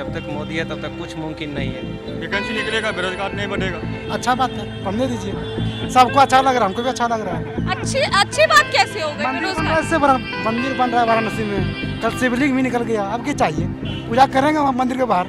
जब तक मोदी है तब तक कुछ मुमकिन नहीं है। वैकेंसी निकलेगा, बेरोजगार नहीं बढ़ेगा। अच्छा बात है, पढ़ने दीजिए। सबको अच्छा लग रहा है, हमको भी अच्छा लग रहा है। अच्छी बात कैसे हो गई? मंदिर बन रहा है वाराणसी में, कल शिवलिंग भी निकल गया। अब क्या चाहिए? पूजा करेंगे हम मंदिर के बाहर,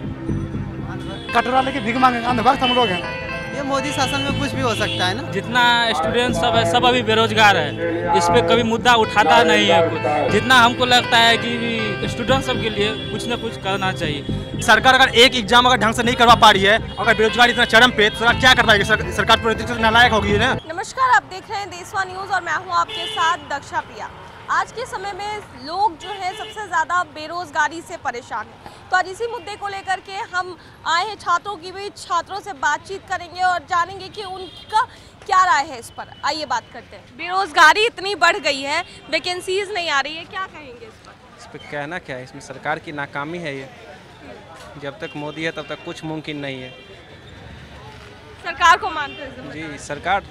कटोरा लेके भीख मांगेंगे। अंधभक्त हम लोग हैं। ये मोदी शासन में कुछ भी हो सकता है ना। जितना स्टूडेंट सब है सब अभी बेरोजगार है, इस पे कभी मुद्दा उठाता नहीं है कुछ। जितना हमको लगता है कि स्टूडेंट सब के लिए कुछ न कुछ करना चाहिए। सरकार अगर एक एग्जाम अगर ढंग से नहीं करवा पा रही है, अगर बेरोजगारी इतना चरम पे, तो सरकार क्या कर पाएगी? सरकार पूरी तरीके से नालायक होगी ना। नमस्कार, आप देख रहे हैं देशवा न्यूज़ और मैं हूं आपके साथ दक्षा प्रिया। आज के समय में लोग जो है सबसे ज़्यादा बेरोजगारी से परेशान हैं, तो आज इसी मुद्दे को लेकर के हम आए हैं छात्रों की भी। छात्रों से बातचीत करेंगे और जानेंगे कि उनका क्या राय है इस पर। आइए बात करते हैं। बेरोजगारी इतनी बढ़ गई है, वैकेंसीज नहीं आ रही है, क्या कहेंगे इस पर? इस पर कहना क्या है, इसमें सरकार की नाकामी है। ये जब तक मोदी है तब तक कुछ मुमकिन नहीं है। सरकार को मानते हैं? जी, सरकार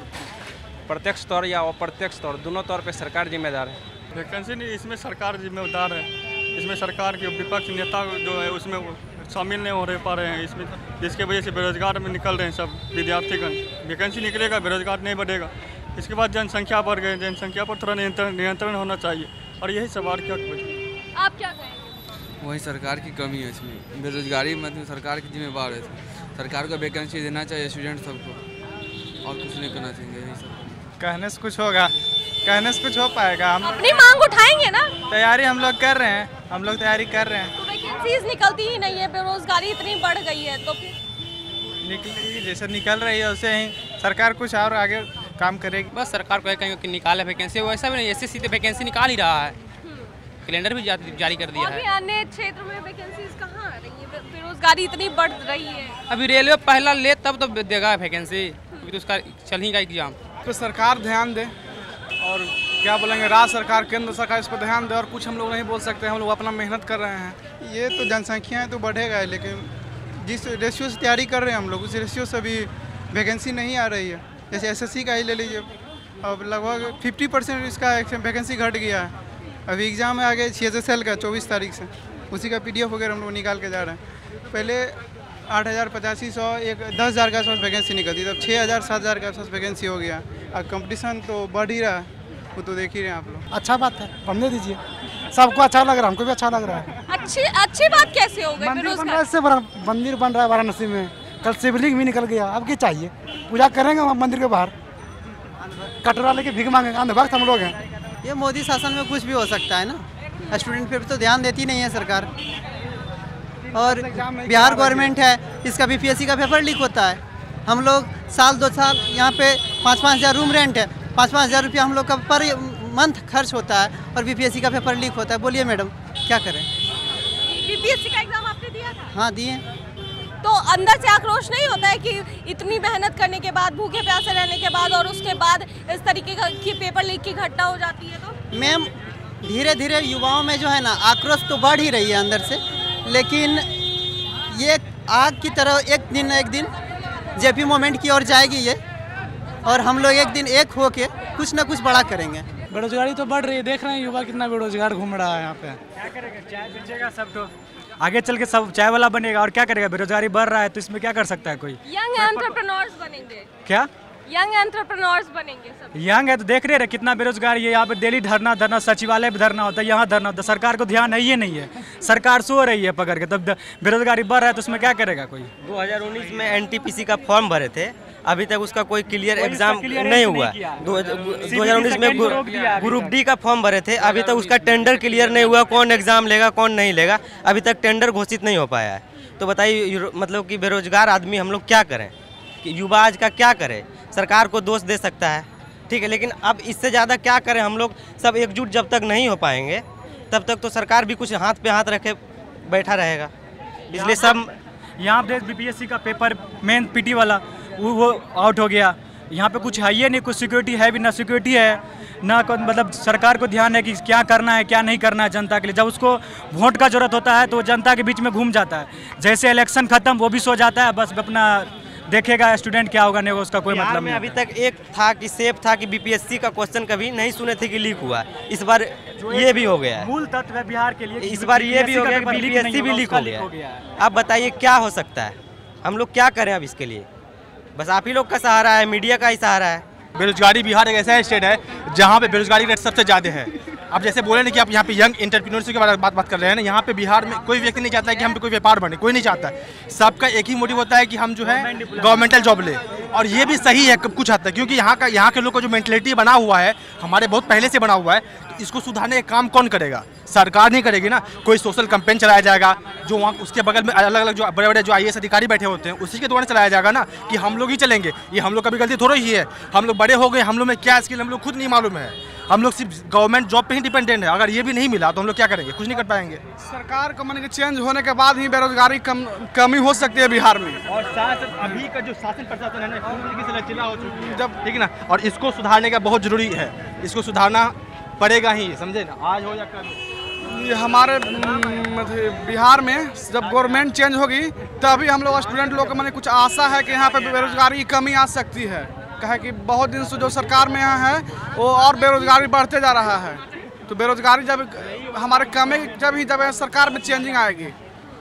प्रत्यक्ष तौर या अप्रत्यक्ष तौर दोनों तौर पे सरकार जिम्मेदार है। वैकेंसी नहीं, इसमें सरकार जिम्मेदार है। इसमें सरकार के विपक्ष नेता जो है उसमें शामिल नहीं हो पा रहे हैं इसमें, जिसकी वजह से बेरोजगार में निकल रहे हैं सब विद्यार्थीगण। वैकेंसी निकलेगा, बेरोजगार नहीं बढ़ेगा। इसके बाद जनसंख्या बढ़ गई, जनसंख्या पर थोड़ा नियंत्रण होना चाहिए। और यही सब और क्या कुछ। आप क्या कहेंगे? वही सरकार की कमी है इसमें। बेरोजगारी मतलब सरकार की जिम्मेवार है। सरकार को वैकेंसी देना चाहिए स्टूडेंट सबको, और कुछ नहीं करना चाहिए। यही सब कहने से कुछ होगा, कहने से कुछ हो पाएगा? हम अपनी मांग उठाएंगे ना। तैयारी हम लोग कर रहे हैं, हम लोग तैयारी कर रहे हैं। तो वैकेंसीज निकलती ही नहीं है, बेरोजगारी इतनी बढ़ गई है, तो फिर निकलेगी जैसे निकल रही है वैसे ही सरकार कुछ और आगे काम करेगी। बस सरकार को कहेंगे कि निकाले वैकेंसी, वैसा भी नहीं, एसएससी तो वैकेंसी निकाल ही रहा है, कैलेंडर भी जारी कर दिया और भी है। अन्य क्षेत्र में वैकेंसीज कहाँ आ रही है? बेरोजगारी इतनी बढ़ रही है। अभी रेलवे पहला ले तब तो देगा वैकेंसी, अभी तो उसका चल ही का एग्जाम। तो सरकार ध्यान दे, और क्या बोलेंगे, राज्य सरकार केंद्र सरकार इस पर ध्यान दे। और कुछ हम लोग नहीं बोल सकते, हम लोग अपना मेहनत कर रहे हैं। ये तो जनसंख्या है तो बढ़ेगा, लेकिन जिस रेशियो से तैयारी कर रहे हैं हम लोग, उस रेशियो से अभी वैकेंसी नहीं आ रही है। जैसे एसएससी का ही ले लीजिए, अब लगभग 50% इसका वैकेंसी घट गया है। अभी एग्ज़ाम है आगे CHSL का 24 तारीख से, उसी का PDF वगैरह हम लोग निकाल के जा रहे हैं। पहले 8,000, 8500, 10,000 के आसपास वैकेंसी निकलती, तब 6,000, 7,000 के आसपास वैकेंसी हो गया। अब कंपटीशन तो बढ़ ही रहा है, वो तो देख ही रहे हैं आप लोग। अच्छा बात है, पढ़ने दीजिए। सबको अच्छा लग रहा है, हमको भी अच्छा लग रहा है। अच्छी बात कैसे हो गई? मंदिर बन रहा है वाराणसी में, कल शिवलिंग भी निकल गया। अब क्या चाहिए? पूजा करेंगे हम मंदिर के बाहर, कटोरा लेके भीख मांगेंगे। अंधभक्त हम लोग हैं। ये मोदी शासन में कुछ भी हो सकता है ना। स्टूडेंट पे तो ध्यान देती नहीं है सरकार। और बिहार गवर्नमेंट है, इसका BPSC का पेपर लीक होता है। हम लोग साल 2 साल यहाँ पे 5-5 हज़ार रूम रेंट है, 5-5 हज़ार रुपया हम लोग का पर मंथ खर्च होता है, और BPSC का पेपर लीक होता है। बोलिए मैडम, क्या करें? BPSC का एग्जाम आपने दिया था? हाँ, दिए। तो अंदर से आक्रोश नहीं होता है कि इतनी मेहनत करने के बाद, भूखे प्यासे रहने के बाद, और उसके बाद इस तरीके की पेपर लीक की घटना हो जाती है? तो मैम, धीरे धीरे युवाओं में जो है ना आक्रोश तो बढ़ ही रही है अंदर से, लेकिन ये आग की तरह एक दिन JP मोमेंट की ओर जाएगी ये, और हम लोग एक दिन एक होके कुछ ना कुछ बड़ा करेंगे। बेरोजगारी तो बढ़ रही है, देख रहे हैं युवा कितना बेरोजगार घूम रहा है यहाँ पे। क्या करेगा? चाय बेचेगा सब, तो आगे चल के सब चाय वाला बनेगा। और क्या करेगा? बेरोजगारी बढ़ रहा है तो इसमें क्या कर सकता है कोई? यंग एंटरप्रेन्योर्स बनेंगे। क्या यंग एंटरप्रेन्योर्स बनेंगे सब? यंग है तो देख रहे हैं कितना बेरोजगारी है। यहाँ पे डेली धरना सचिवालय पे धरना होता है, यहाँ धरना होता है। सरकार को ध्यान है ही नहीं है, सरकार सो रही है पकड़ के। तब बेरोजगारी बढ़ रहा है तो उसमें क्या करेगा कोई? 2019 में NTPC का फॉर्म भरे थे, अभी तक उसका कोई क्लियर एग्जाम नहीं हुआ। 2019 में ग्रुप D का फॉर्म भरे थे, अभी तक उसका टेंडर क्लियर नहीं हुआ। कौन एग्जाम लेगा कौन नहीं लेगा, अभी तक टेंडर घोषित नहीं हो पाया है। तो बताइए, मतलब कि बेरोजगार आदमी हम लोग क्या करें? कि युवा आज का क्या करे? सरकार को दोष दे सकता है, ठीक है, लेकिन अब इससे ज़्यादा क्या करें? हम लोग सब एकजुट जब तक नहीं हो पाएंगे तब तक तो सरकार भी कुछ हाथ पे हाथ रखे बैठा रहेगा। इसलिए सब यहाँ पे BPSC का पेपर मेन PT वाला वो आउट हो गया। यहाँ पे कुछ है ही नहीं, कुछ सिक्योरिटी है भी ना, सिक्योरिटी है ना, मतलब सरकार को ध्यान है कि क्या करना है क्या नहीं करना है जनता के लिए। जब उसको वोट का जरूरत होता है तो वो जनता के बीच में घूम जाता है। जैसे इलेक्शन खत्म वो भी सो जाता है, बस अपना देखेगा स्टूडेंट क्या होगा नहीं होगा उसका कोई मतलब में नहीं। अभी तक एक था कि सेफ था कि बीपीएससी का क्वेश्चन कभी नहीं सुने थे कि लीक हुआ, इस बार ये भी हो गया है। मूल तत्व है बिहार के लिए, इस बार ये भी हो गया कि बीपीएससी भी लीक हो गया। आप बताइए क्या हो सकता है, हम लोग क्या करें अब इसके लिए? बस आप ही लोग का सहारा है, मीडिया का ही सहारा है। बेरोजगारी बिहार एक ऐसा स्टेट है जहाँ पे बेरोजगारी रेट सबसे ज़्यादा है। अब जैसे बोले ना कि आप यहाँ पे यंग एंटरप्रेन्योरशिप के बारे में बात कर रहे हैं ना, यहाँ पे बिहार में कोई व्यक्ति नहीं चाहता है कि हम पे कोई व्यापार बने, कोई नहीं चाहता है। सबका एक ही मोटिव होता है कि हम जो है गवर्नमेंटल जॉब ले, और ये भी सही है कुछ हद तक, क्योंकि यहाँ के लोग का जो मेंटलिटी बना हुआ है हमारे बहुत पहले से बना हुआ है, तो इसको सुधारने का काम कौन करेगा? सरकार नहीं करेगी ना। कोई सोशल कैंपेन चलाया जाएगा जो वहाँ उसके बगल में अलग अलग जो बड़े बड़े जो IAS अधिकारी बैठे होते हैं उसी के द्वारा चलाया जाएगा ना, कि हम लोग ही चलेंगे। ये हम लोग का भी गलती थोड़ी ही है, हम लोग बड़े हो गए, हम लोग में क्या स्किल हम लोग खुद नहीं मालूम है, हम लोग सिर्फ गवर्नमेंट जॉब पे ही डिपेंडेंट है। अगर ये भी नहीं मिला तो हम लोग क्या करेंगे? कुछ नहीं कर पाएंगे। सरकार को माने कि चेंज होने के बाद ही बेरोजगारी कमी हो सकती है बिहार में। और अभी का जो शासन प्रशासन है ना पूरी तरीके से लचीला हो चुकी है जब, ठीक है ना, और इसको सुधारने का बहुत जरूरी है, इसको सुधारना पड़ेगा ही, समझे ना, आज हो या कल हो। ये हमारे बिहार में जब गवर्नमेंट चेंज होगी तभी हम लोग स्टूडेंट लोग को माने कुछ आशा है कि यहाँ पे बेरोजगारी की कमी आ सकती है। कहे कि बहुत दिन से जो सरकार में यहाँ है वो और बेरोजगारी बढ़ते जा रहा है, तो बेरोजगारी जब हमारे कमी जब सरकार में चेंजिंग आएगी,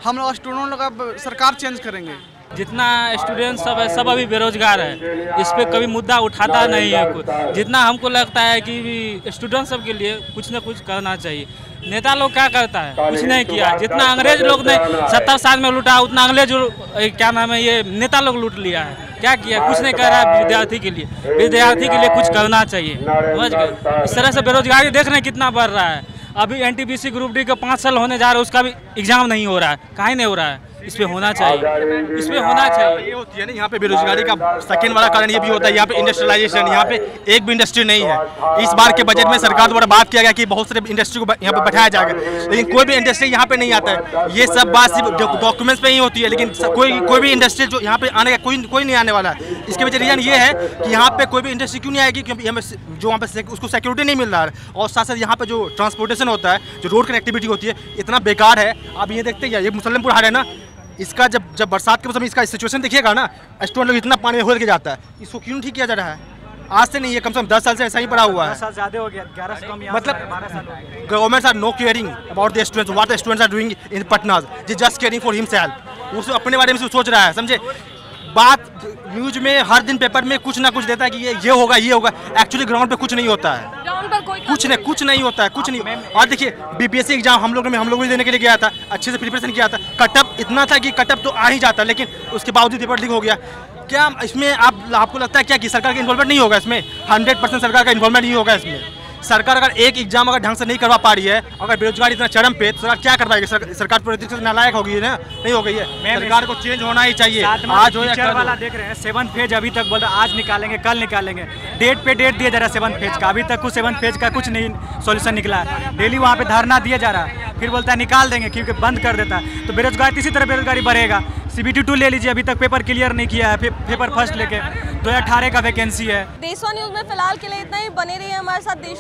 हम लोग स्टूडेंट लोग अब सरकार चेंज करेंगे। जितना स्टूडेंट सब है सब अभी बेरोजगार है, इस पे कभी मुद्दा उठाता नहीं है कुछ। जितना हमको लगता है कि स्टूडेंट सब के लिए कुछ न कुछ करना चाहिए। नेता लोग क्या करता है? कुछ नहीं किया। जितना अंग्रेज लोग ने 70 साल में लूटा उतना अंग्रेज क्या नाम है ये नेता लोग लूट लिया है। क्या किया? कुछ नहीं कर रहा है विद्यार्थी के लिए। विद्यार्थी के लिए कुछ करना चाहिए, समझ गए? इस तरह से बेरोजगारी देख रहे हैं कितना बढ़ रहा है। अभी NTPC ग्रुप डी का 5 साल होने जा रहा है, उसका भी एग्जाम नहीं हो रहा है। काहे नहीं हो रहा है? इस पे होना चाहिए, इस पे होना चाहिए। ये होती है ना, यहाँ पे बेरोजगारी का सेकंड वाला कारण ये भी होता है, यहाँ पे इंडस्ट्रियलाइजेशन, यहाँ पे एक भी इंडस्ट्री नहीं है। इस बार के बजट में सरकार द्वारा बात किया गया कि बहुत सारे इंडस्ट्री को यहाँ पे बैठाया जाएगा, लेकिन कोई भी इंडस्ट्री यहाँ पे नहीं आता है। ये सब बात सिर्फ डॉक्यूमेंट्स पे ही होती है, लेकिन कोई भी इंडस्ट्री जो यहाँ पे आने का कोई नहीं आने वाला है। इसके वजह रीजन ये है कि यहाँ पे कोई भी इंडस्ट्री क्यों नहीं आएगी, क्योंकि हमें जो वहाँ पे उसको सिक्योरिटी नहीं मिल रहा है, और साथ साथ यहाँ पे जो ट्रांसपोर्टेशन होता है, जो रोड कनेक्टिविटी होती है, इतना बेकार है। आप ये देखते हैं, ये मुसल्लमपुर हाट है ना, इसका जब बरसात के मौसम इसका सिचुएशन देखिएगा ना, स्टूडेंट लोग इतना पानी में होल के जाता है, इसको क्यों ठीक किया जा रहा है? आज से नहीं है, कम से कम 10 साल से ऐसा ही पड़ा हुआ है। 10 साल ज़्यादा हो गया, 11 से कम, मतलब government are no caring about the students, what the students are doing in Patna, just caring for himself. वो अपने बारे में सोच रहा है, समझे? बात न्यूज में हर दिन पेपर में कुछ ना कुछ देता है कि ये होगा ये होगा, एक्चुअली ग्राउंड पे कुछ नहीं होता है, कुछ नहीं होता है, कुछ नहीं। और देखिए BPSC एग्जाम हम लोग भी देने के लिए गया था, अच्छे से प्रिपरेशन किया था, कटअप इतना था कि कटअप तो आ ही जाता, लेकिन उसके बावजूद पेपर लीक हो गया। क्या इसमें आपको लगता है क्या कि सरकार का इन्वॉल्वमेंट नहीं होगा इसमें? 100% सरकार का इन्वॉल्वमेंट नहीं होगा इसमें। सरकार अगर एक एग्जाम अगर ढंग से नहीं करवा पा रही है, अगर बेरोजगारी इतना चरम पे, तो सरकार क्या करवाएगी? सरकार पूरी तरीके से नालायक हो गई है ना, नहीं हो गई है। सरकार को चेंज होना ही चाहिए। आज हो या कल वाला देख रहे हैं 7th फेज अभी तक बोल रहा आज निकालेंगे कल निकालेंगे, डेट पे डेट दिया जा रहा है 7th फेज का, अभी तक कुछ 7th फेज का कुछ नहीं सोल्यूशन निकला है। डेली वहाँ पे धरना दिया जा रहा है, फिर बोलता है निकाल देंगे, क्योंकि बंद कर देता है। तो बेरोजगारी इसी तरह बेरोजगारी बढ़ेगा। CBT 2 ले लीजिए, अभी तक पेपर क्लियर नहीं किया है, पेपर फर्स्ट लेके 2018 का वैकेंसी है। देशवा न्यूज़ में फिलहाल के लिए इतना ही। बने रहिए हमारे साथ। देश